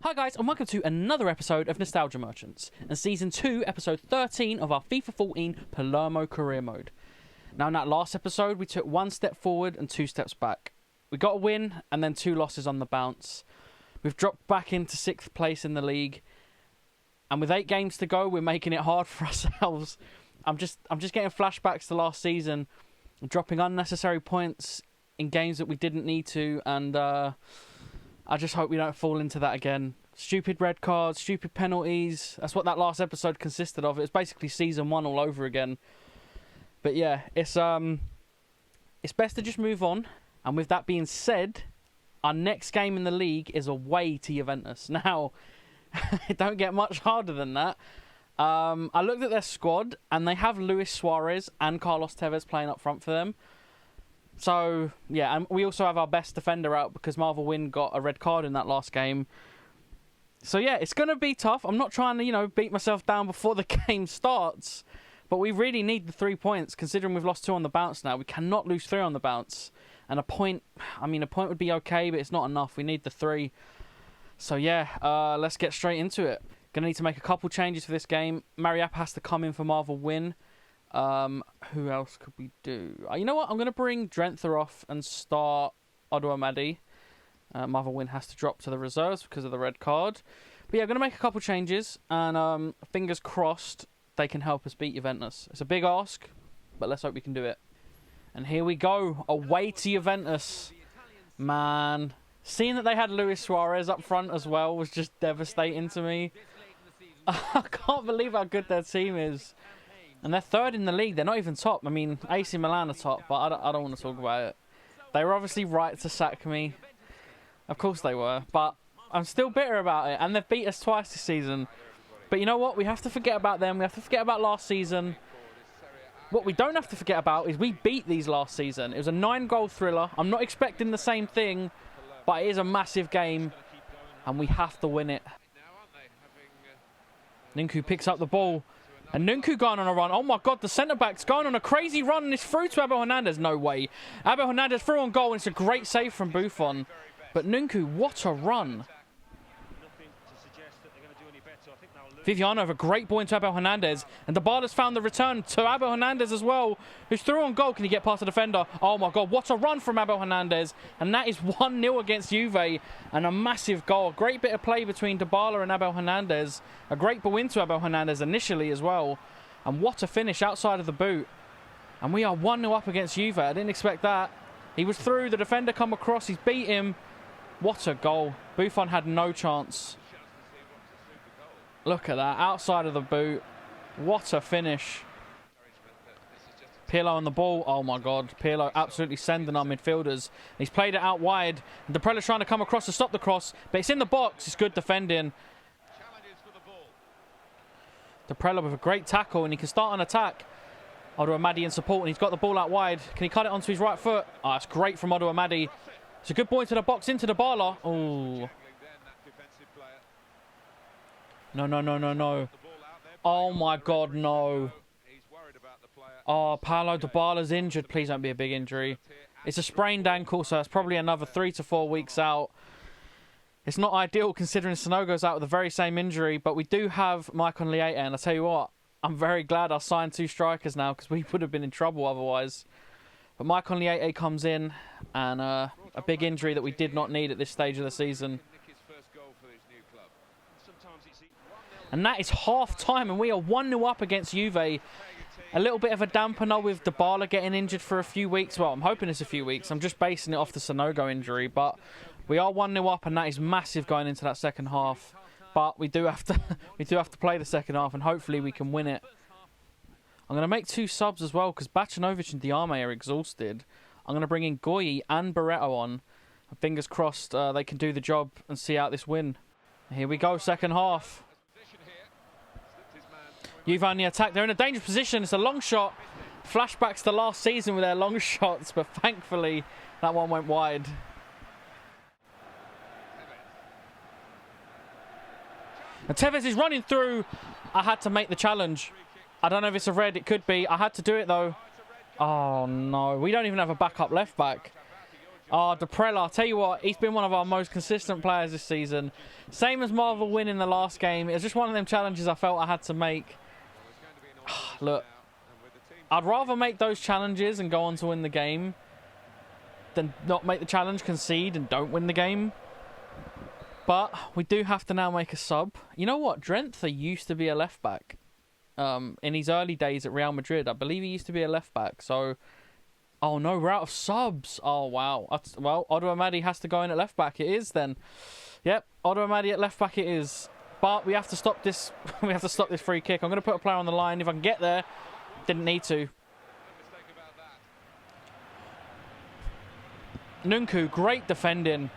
Hi guys, and welcome to another episode of Nostalgia Merchants, and Season 2, Episode 13 of our FIFA 14 Palermo Career Mode. Now in that last episode, we took one step forward and two steps back. We got a win, and then two losses on the bounce. We've dropped back into 6th place in the league, and with 8 games to go, we're making it hard for ourselves. I'm just getting flashbacks to last season, dropping unnecessary points in games that we didn't need to, and I just hope we don't fall into that again. Stupid red cards, stupid penalties. That's what that last episode consisted of. It was basically Season 1 all over again. But yeah, it's best to just move on. And with that being said, our next game in the league is away to Juventus. Now, it don't get much harder than that. I looked at their squad, and they have Luis Suarez and Carlos Tevez playing up front for them. So, yeah, and we also have our best defender out because Marvel Wynn got a red card in that last game. So, yeah, it's going to be tough. I'm not trying to, beat myself down before the game starts. But we really need the 3 points, considering we've lost 2 on the bounce now. We cannot lose 3 on the bounce. And a point would be okay, but it's not enough. We need the 3. So, yeah, let's get straight into it. Going to need to make a couple changes for this game. Mariappa has to come in for Marvel Wynn. Who else could we do? You know what? I'm going to bring Drenther off and start Odo Amadi. Marvel Wynn has to drop to the reserves because of the red card. But yeah, I'm going to make a couple changes, and fingers crossed they can help us beat Juventus. It's a big ask, but let's hope we can do it. And here we go, away to Juventus. Man, seeing that they had Luis Suarez up front as well was just devastating to me. I can't believe how good their team is. And they're 3rd in the league. They're not even top. I mean, AC Milan are top, but I don't want to talk about it. They were obviously right to sack me. Of course they were. But I'm still bitter about it. And they've beat us twice this season. But you know what? We have to forget about them. We have to forget about last season. What we don't have to forget about is we beat these last season. It was a 9-goal thriller. I'm not expecting the same thing, but it is a massive game. And we have to win it. Ninku picks up the ball. And Nunku going on a run. Oh my god, the centre-back's going on a crazy run and it's through to Abel Hernandez. No way. Abel Hernandez through on goal and it's a great save from Buffon. But Nunku, what a run. Viviano have a great ball into Abel Hernandez. And Dybala's found the return to Abel Hernandez as well, who's through on goal. Can he get past the defender? Oh my god, what a run from Abel Hernandez. And that is 1-0 against Juve. And a massive goal. A great bit of play between Dybala and Abel Hernandez. A great ball into Abel Hernandez initially as well. And what a finish outside of the boot. And we are 1-0 up against Juve. I didn't expect that. He was through. The defender come across. He's beat him. What a goal. Buffon had no chance. Look at that, outside of the boot. What a finish. Pirlo on the ball. Oh my god, Pirlo absolutely sending our midfielders. He's played it out wide. Deprella's trying to come across to stop the cross, but it's in the box. It's good defending. Deprella with a great tackle, and he can start an attack. Odo Amadi in support, and he's got the ball out wide. Can he cut it onto his right foot? Oh, that's great from Odo Amadi. It's a good ball into the box, into Dybala. Oh. No. Oh, my God, no. Oh, Paulo Dybala's injured. Please don't be a big injury. It's a sprained ankle, so it's probably another 3 to 4 weeks out. It's not ideal considering Sanogo's out with the very same injury, but we do have Maicon Lieta, and I tell you what, I'm very glad I signed 2 strikers now because we would have been in trouble otherwise. But Maicon Lieta comes in, and a big injury that we did not need at this stage of the season. And that is half-time, and we are 1-0 up against Juve. A little bit of a dampener with Dybala getting injured for a few weeks. Well, I'm hoping it's a few weeks. I'm just basing it off the Sanogo injury. But we are 1-0 up, and that is massive going into that second half. But we do have to play the second half, and hopefully we can win it. I'm going to make 2 subs as well, because Bacinovic and Diame are exhausted. I'm going to bring in Goyi and Barreto on. Fingers crossed they can do the job and see out this win. Here we go, second half. Juve on the attack. They're in a dangerous position. It's a long shot. Flashbacks to last season with their long shots, but thankfully that one went wide. And Tevez is running through. I had to make the challenge. I don't know if it's a red. It could be. I had to do it though. Oh no. We don't even have a backup left back. Oh, Deprella, I'll tell you what, he's been one of our most consistent players this season. Same as Marvel winning the last game. It was just one of them challenges I felt I had to make. Look, I'd rather make those challenges and go on to win the game than not make the challenge, concede, and don't win the game. But we do have to now make a sub. You know what? Drenthe used to be a left-back. In his early days at Real Madrid, I believe he used to be a left-back, so... Oh no, we're out of subs. Oh wow. Well, Odo Amadi has to go in at left back. It is then. Yep, Odo Amadi at left back it is. But we have to stop this. We have to stop this free kick. I'm going to put a player on the line if I can get there. Didn't need to. Nkunku, great defending.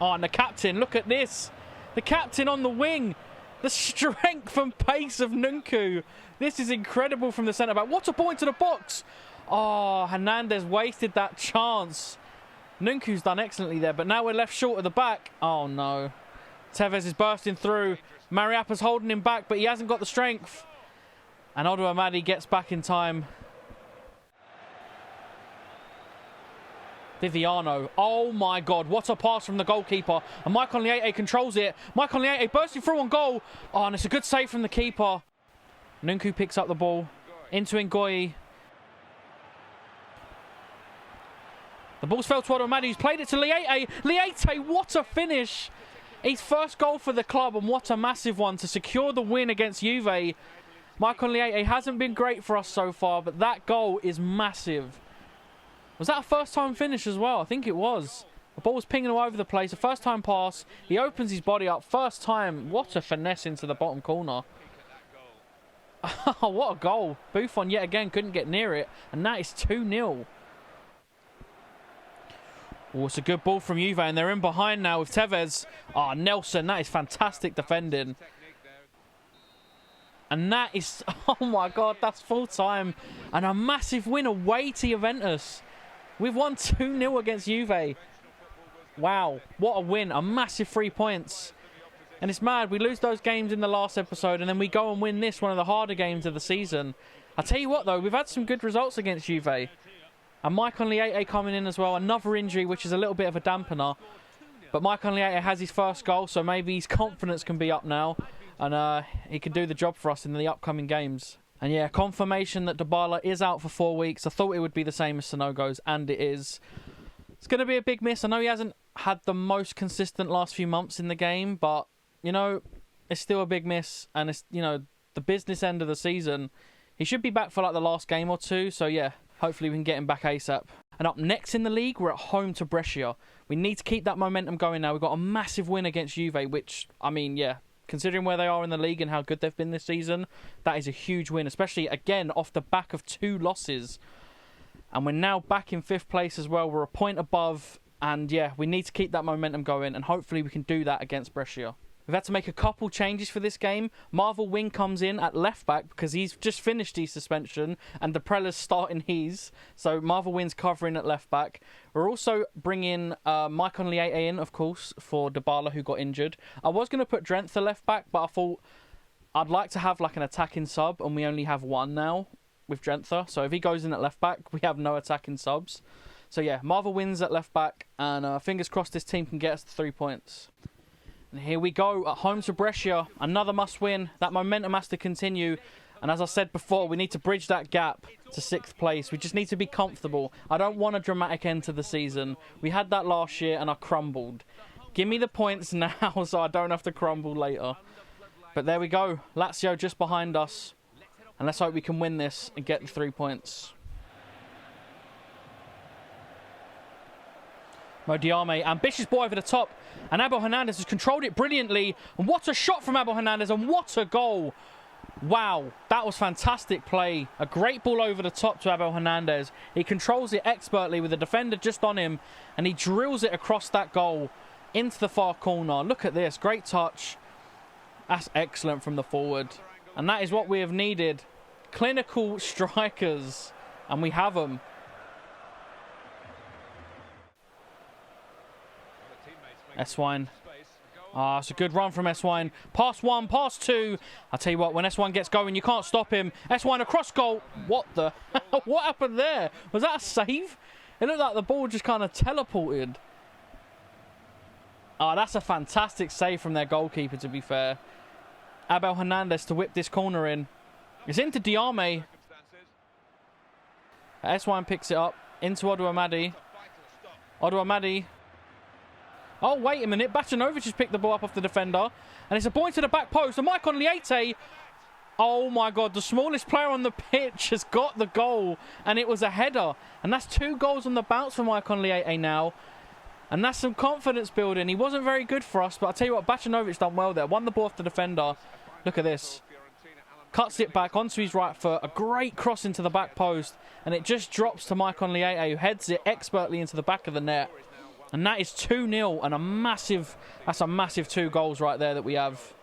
Oh, and the captain. Look at this. The captain on the wing. The strength and pace of Nkunku. This is incredible from the centre back. What a ball into the box. Oh, Hernandez wasted that chance. Nkunku's done excellently there, but now we're left short at the back. Oh, no. Tevez is bursting through. Mariappa's holding him back, but he hasn't got the strength. And Odo Amadi gets back in time. Viviano. Oh, my God. What a pass from the goalkeeper. And Maicon Liete controls it. Maicon Liete bursting through on goal. Oh, and it's a good save from the keeper. Nkunku picks up the ball. Into Ngoyi. The ball's fell to Odo Amadi, who's played it to Liete. Liete, what a finish! His first goal for the club, and what a massive one to secure the win against Juve. Maicon Liete hasn't been great for us so far, but that goal is massive. Was that a first-time finish as well? I think it was. The ball was pinging all over the place. A first-time pass. He opens his body up. First time. What a finesse into the bottom corner. Oh, what a goal. Buffon yet again couldn't get near it, and that is 2-0. Oh, it's a good ball from Juve, and they're in behind now with Tevez. Oh, Nelson, that is fantastic defending. And that is, oh my God, that's full time. And a massive win away to Juventus. We've won 2-0 against Juve. Wow, what a win. A massive 3 points. And it's mad, we lose those games in the last episode, and then we go and win this, one of the harder games of the season. I'll tell you what, though, we've had some good results against Juve. And Maicon Liete coming in as well. Another injury, which is a little bit of a dampener. But Maicon Liete has his first goal, so maybe his confidence can be up now. And he can do the job for us in the upcoming games. And yeah, confirmation that Dybala is out for 4 weeks. I thought it would be the same as Sanogo's, and it is. It's going to be a big miss. I know he hasn't had the most consistent last few months in the game, but, you know, it's still a big miss. And it's, you know, the business end of the season. He should be back for like the last game or two, so yeah. Hopefully we can get him back ASAP. And up next in the league, we're at home to Brescia. We need to keep that momentum going now. We've got a massive win against Juve, which, I mean, yeah, considering where they are in the league and how good they've been this season, that is a huge win, especially, again, off the back of 2 losses. And we're now back in 5th place as well. We're a point above, and yeah, we need to keep that momentum going, and hopefully we can do that against Brescia. We've had to make a couple changes for this game. Marvel Wing comes in at left back because he's just finished his suspension and Deprella's starting his. So Marvel Wing's covering at left back. We're also bringing Maicon Liete in, of course, for Dybala, who got injured. I was going to put Drenthe left back, but I thought I'd like to have like an attacking sub, and we only have one now with Drenthe. So if he goes in at left back, we have no attacking subs. So yeah, Marvel wins at left back, and fingers crossed this team can get us to 3 points. And here we go, at home to Brescia. Another must-win. That momentum has to continue. And as I said before, we need to bridge that gap to 6th place. We just need to be comfortable. I don't want a dramatic end to the season. We had that last year and I crumbled. Give me the points now so I don't have to crumble later. But there we go. Lazio just behind us. And let's hope we can win this and get the 3 points. Modiame, ambitious ball over the top, and Abel Hernandez has controlled it brilliantly. And what a shot from Abel Hernandez, and what a goal. Wow, that was fantastic play. A great ball over the top to Abel Hernandez. He controls it expertly with the defender just on him, and he drills it across that goal into the far corner. Look at this, great touch. That's excellent from the forward. And that is what we have needed. Clinical strikers, and we have them. S1. It's a good run from S1. Pass 1, pass 2. I'll tell you what, when S1 gets going, you can't stop him. S1 across goal. What the? What happened there? Was that a save? It looked like the ball just kind of teleported. Oh, that's a fantastic save from their goalkeeper, to be fair. Abel Hernandez to whip this corner in. It's into Diame. S1 picks it up. Into Oduamadi. Oduamadi. Oh, wait a minute. Bacanovic has picked the ball up off the defender. And it's a point to the back post. And Maicon Liete. Oh, my God. The smallest player on the pitch has got the goal. And it was a header. And that's 2 goals on the bounce for Maicon Liete now. And that's some confidence building. He wasn't very good for us. But I'll tell you what, Bacanovic done well there. Won the ball off the defender. Look at this. Cuts it back onto his right foot. A great cross into the back post. And it just drops to Maicon Liete, who heads it expertly into the back of the net. And that is 2-0 and a massive, that's a massive 2 goals right there that we have.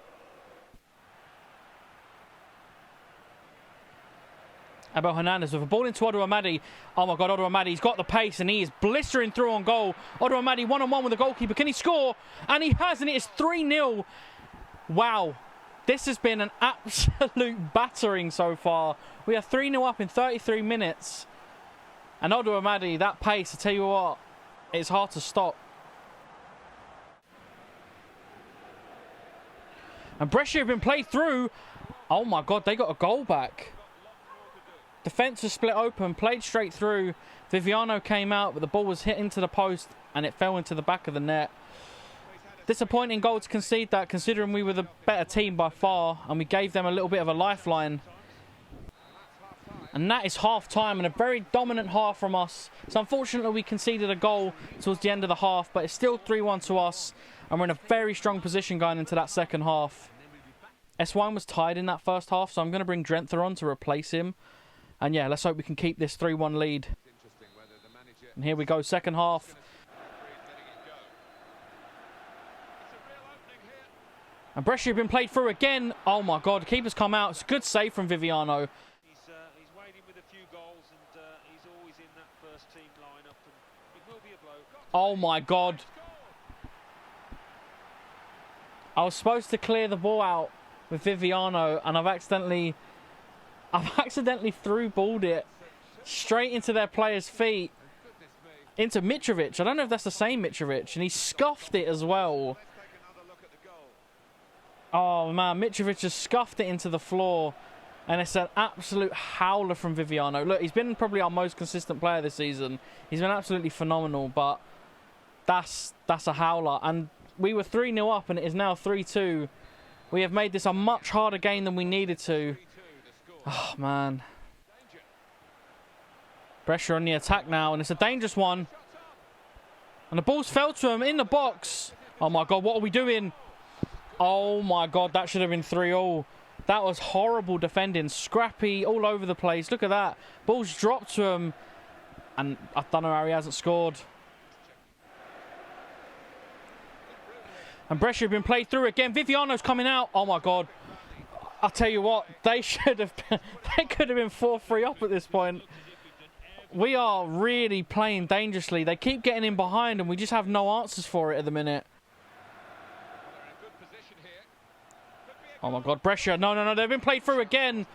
Abel Hernandez with a ball into Oduamadi. Oh my God, Oduamadi's got the pace and he is blistering through on goal. Oduamadi one-on-one with the goalkeeper. Can he score? And he has, and it is 3-0. Wow. This has been an absolute battering so far. We are 3-0 up in 33 minutes. And Oduamadi, that pace, I tell you what, it's hard to stop. And Brescia have been played through. Oh my God, they got a goal back. Defence was split open, played straight through. Viviano came out, but the ball was hit into the post and it fell into the back of the net. Disappointing goal to concede that, considering we were the better team by far and we gave them a little bit of a lifeline. And that is half-time and a very dominant half from us. So unfortunately we conceded a goal towards the end of the half, but it's still 3-1 to us and we're in a very strong position going into that second half. S1 was tied in that first half, so I'm going to bring Drenthe on to replace him. And yeah, let's hope we can keep this 3-1 lead. And here we go, second half. And Brescia have been played through again. Oh my God, the keeper's come out. It's a good save from Viviano. He's waiting with a few goals and he's always in that first team lineup. And it will be a blow. Oh my God. I was supposed to clear the ball out with Viviano and I've accidentally through balled it straight into their player's feet. Into Mitrovic. I don't know if that's the same Mitrovic. And he scuffed it as well. Oh man, Mitrovic has scuffed it into the floor. And it's an absolute howler from Viviano. Look, he's been probably our most consistent player this season. He's been absolutely phenomenal, but that's a howler. And we were 3-0 up and it is now 3-2. We have made this a much harder game than we needed to. Oh man. Pressure on the attack now, and it's a dangerous one. And the ball's fell to him in the box. Oh my God, what are we doing? Oh my God, that should have been 3-0. That was horrible defending. Scrappy all over the place. Look at that. Ball's dropped to him. And I don't know how he hasn't scored. And Brescia have been played through again. Viviano's coming out. Oh my God. I'll tell you what, they should have they could have been 4-3 up at this point. We are really playing dangerously. They keep getting in behind and we just have no answers for it at the minute. Oh my God, Brescia. No, they've been played through again.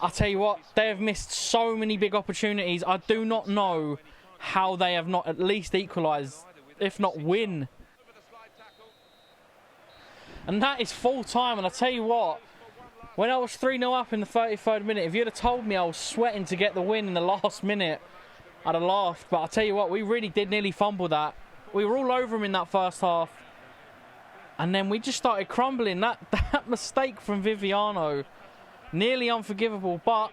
I'll tell you what, they have missed so many big opportunities. I do not know how they have not at least equalised, if not win. And that is full time, and I tell you what, when I was 3-0 up in the 33rd minute, if you'd have told me I was sweating to get the win in the last minute, I'd have laughed. But I'll tell you what, we really did nearly fumble that. We were all over him in that first half. And then we just started crumbling. That mistake from Viviano, nearly unforgivable. But,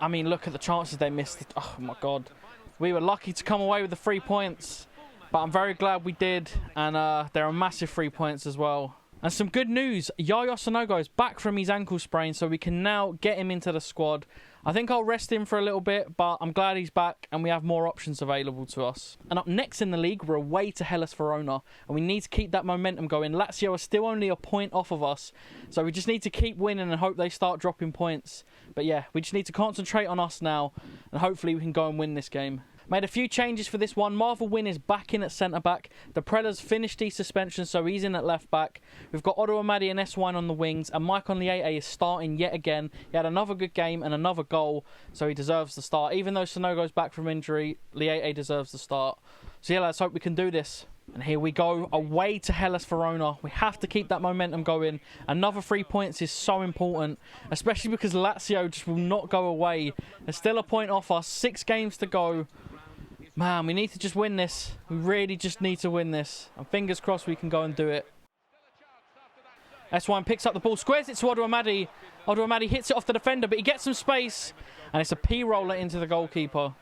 I mean, look at the chances they missed. Oh, my God. We were lucky to come away with the 3 points. But I'm very glad we did. And there are massive 3 points as well. And some good news, Yaya Sanogo is back from his ankle sprain, so we can now get him into the squad. I think I'll rest him for a little bit, but I'm glad he's back and we have more options available to us. And up next in the league, we're away to Hellas Verona, and we need to keep that momentum going. Lazio are still only a point off of us, so we just need to keep winning and hope they start dropping points. But yeah, we just need to concentrate on us now, and hopefully we can go and win this game. Made a few changes for this one. Marvel Wynn is back in at centre-back. The Preller's finished his suspension, so he's in at left-back. We've got Odo Amadi and S1 on the wings, and Maicon Liete is starting yet again. He had another good game and another goal, so he deserves the start. Even though Sonogo's back from injury, Liete deserves the start. So yeah, let's hope we can do this. And here we go, away to Hellas Verona. We have to keep that momentum going. Another 3 points is so important, especially because Lazio just will not go away. There's still a point off us, 6 games to go. Man, we need to just win this. We really just need to win this. And fingers crossed we can go and do it. S1 picks up the ball, squares it to Odo Amadi. Odo Amadi hits it off the defender, but he gets some space. And it's a P-roller into the goalkeeper.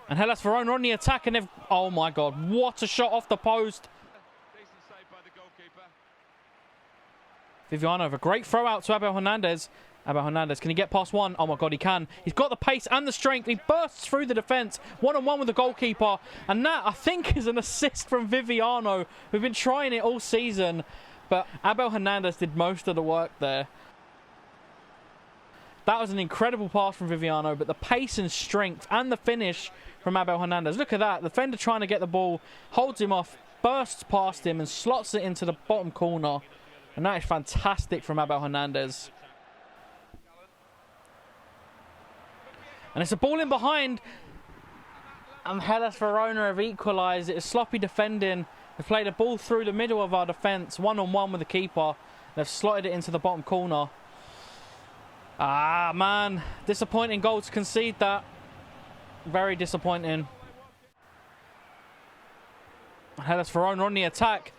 And Hellas Verona on the attack, and they've... Oh my God, what a shot off the post. Viviano with a great throw out to Abel Hernandez. Abel Hernandez, can he get past one? Oh my God, he can. He's got the pace and the strength. He bursts through the defence, one-on-one with the goalkeeper. And that, I think, is an assist from Viviano. We've been trying it all season, but Abel Hernandez did most of the work there. That was an incredible pass from Viviano, but the pace and strength and the finish from Abel Hernandez. Look at that. The defender trying to get the ball, holds him off, bursts past him and slots it into the bottom corner. And that is fantastic from Abel Hernandez. And it's a ball in behind. And Hellas Verona have equalised. It is sloppy defending. They've played a ball through the middle of our defence, one-on-one with the keeper. They've slotted it into the bottom corner. Ah, man. Disappointing goal to concede that. Very disappointing. Hellas Verona on the attack.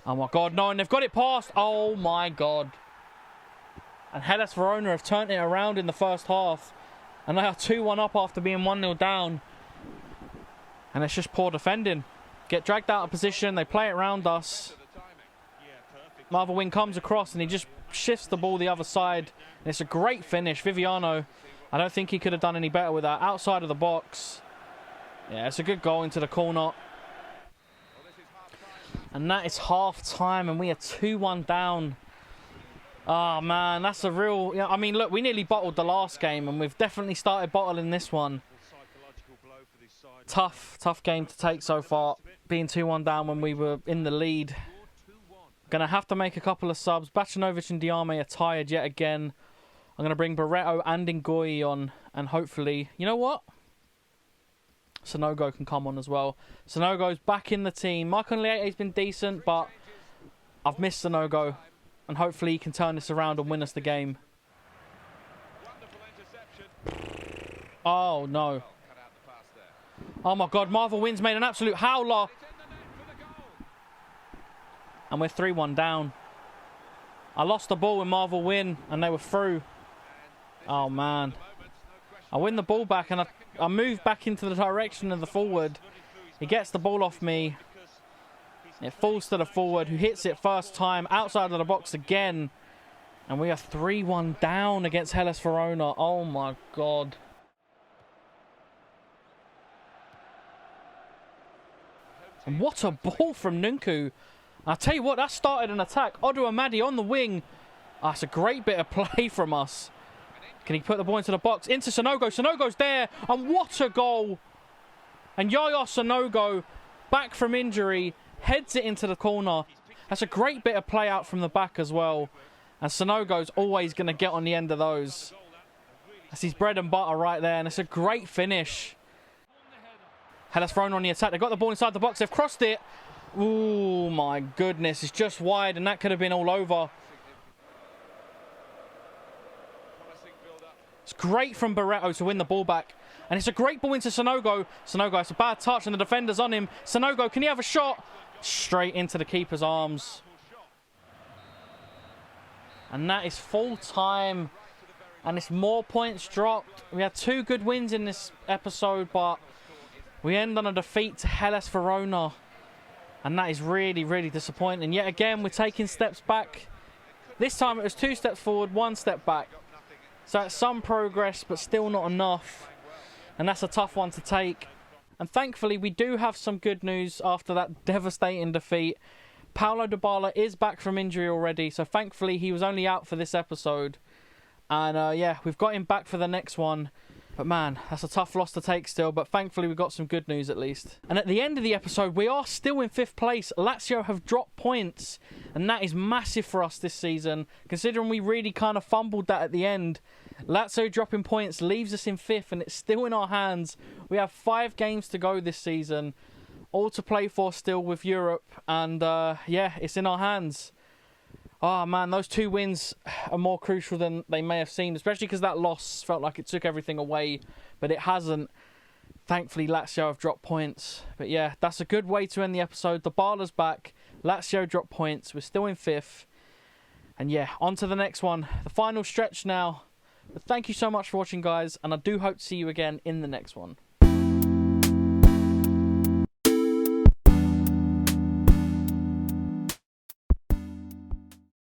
Oh my God, no, and they've got it past. Oh my God. And Hellas Verona have turned it around in the first half. And they are 2-1 up after being 1-0 down. And it's just poor defending. Get dragged out of position. They play it around us. Marvel Wynn comes across and he just shifts the ball the other side. And it's a great finish. Viviano, I don't think he could have done any better with that. Outside of the box. Yeah, it's a good goal into the corner. And that is half time and we are 2-1 down. Oh man, that's a real... Yeah, I mean, look, we nearly bottled the last game and we've definitely started bottling this one. Tough game to take so far. Being 2-1 down when we were in the lead. Gonna have to make a couple of subs. Bacinovic and Diame are tired yet again. I'm gonna bring Barreto and Ngoyi on and hopefully... You know what? Sonogo can come on as well. Sonogo's back in the team. Maicon Liete's been decent, but I've missed Sonogo. And hopefully he can turn this around and win us the game. Oh, no. Oh, my God. Marvel Wynn's made an absolute howler. And we're 3-1 down. I lost the ball with Marvel Wynn, and they were through. Oh, man. I win the ball back, and I move back into the direction of the forward. He gets the ball off me. It falls to the forward, who hits it first time outside of the box again. And we are 3-1 down against Hellas Verona. Oh, my God. And what a ball from Nkunku. I'll tell you what, that started an attack. Odo Amadi on the wing. Oh, that's a great bit of play from us. Can he put the ball into the box? Into Sonogo. Sonogo's there. And what a goal. And Yaya Sonogo, back from injury, heads it into the corner. That's a great bit of play out from the back as well. And Sonogo's always going to get on the end of those. That's his bread and butter right there. And it's a great finish. Hellas Verona on the attack. They've got the ball inside the box. They've crossed it. Oh my goodness. It's just wide and that could have been all over. It's great from Barreto to win the ball back. And it's a great ball into Sonogo. Sonogo, it's a bad touch and the defender's on him. Sonogo, can he have a shot? Straight into the keeper's arms. And that is full time. And it's more points dropped. We had 2 good wins in this episode, but we end on a defeat to Hellas Verona. And that is really, really disappointing. Yet again, we're taking steps back. This time it was 2 steps forward, 1 step back. So it's some progress, but still not enough. And that's a tough one to take. And thankfully, we do have some good news after that devastating defeat. Paulo Dybala is back from injury already. So thankfully, he was only out for this episode. And yeah, we've got him back for the next one. But man, that's a tough loss to take still, but thankfully we got some good news at least. And at the end of the episode, we are still in 5th place. Lazio have dropped points, and that is massive for us this season, considering we really kind of fumbled that at the end. Lazio dropping points leaves us in 5th, and it's still in our hands. We have 5 games to go this season, all to play for still with Europe, and yeah, it's in our hands. Oh man, those 2 wins are more crucial than they may have seemed, especially because that loss felt like it took everything away, but it hasn't. Thankfully, Lazio have dropped points. But yeah, that's a good way to end the episode. The Barla's back. Lazio dropped points. We're still in 5th. And yeah, on to the next one. The final stretch now. But thank you so much for watching, guys, and I do hope to see you again in the next one.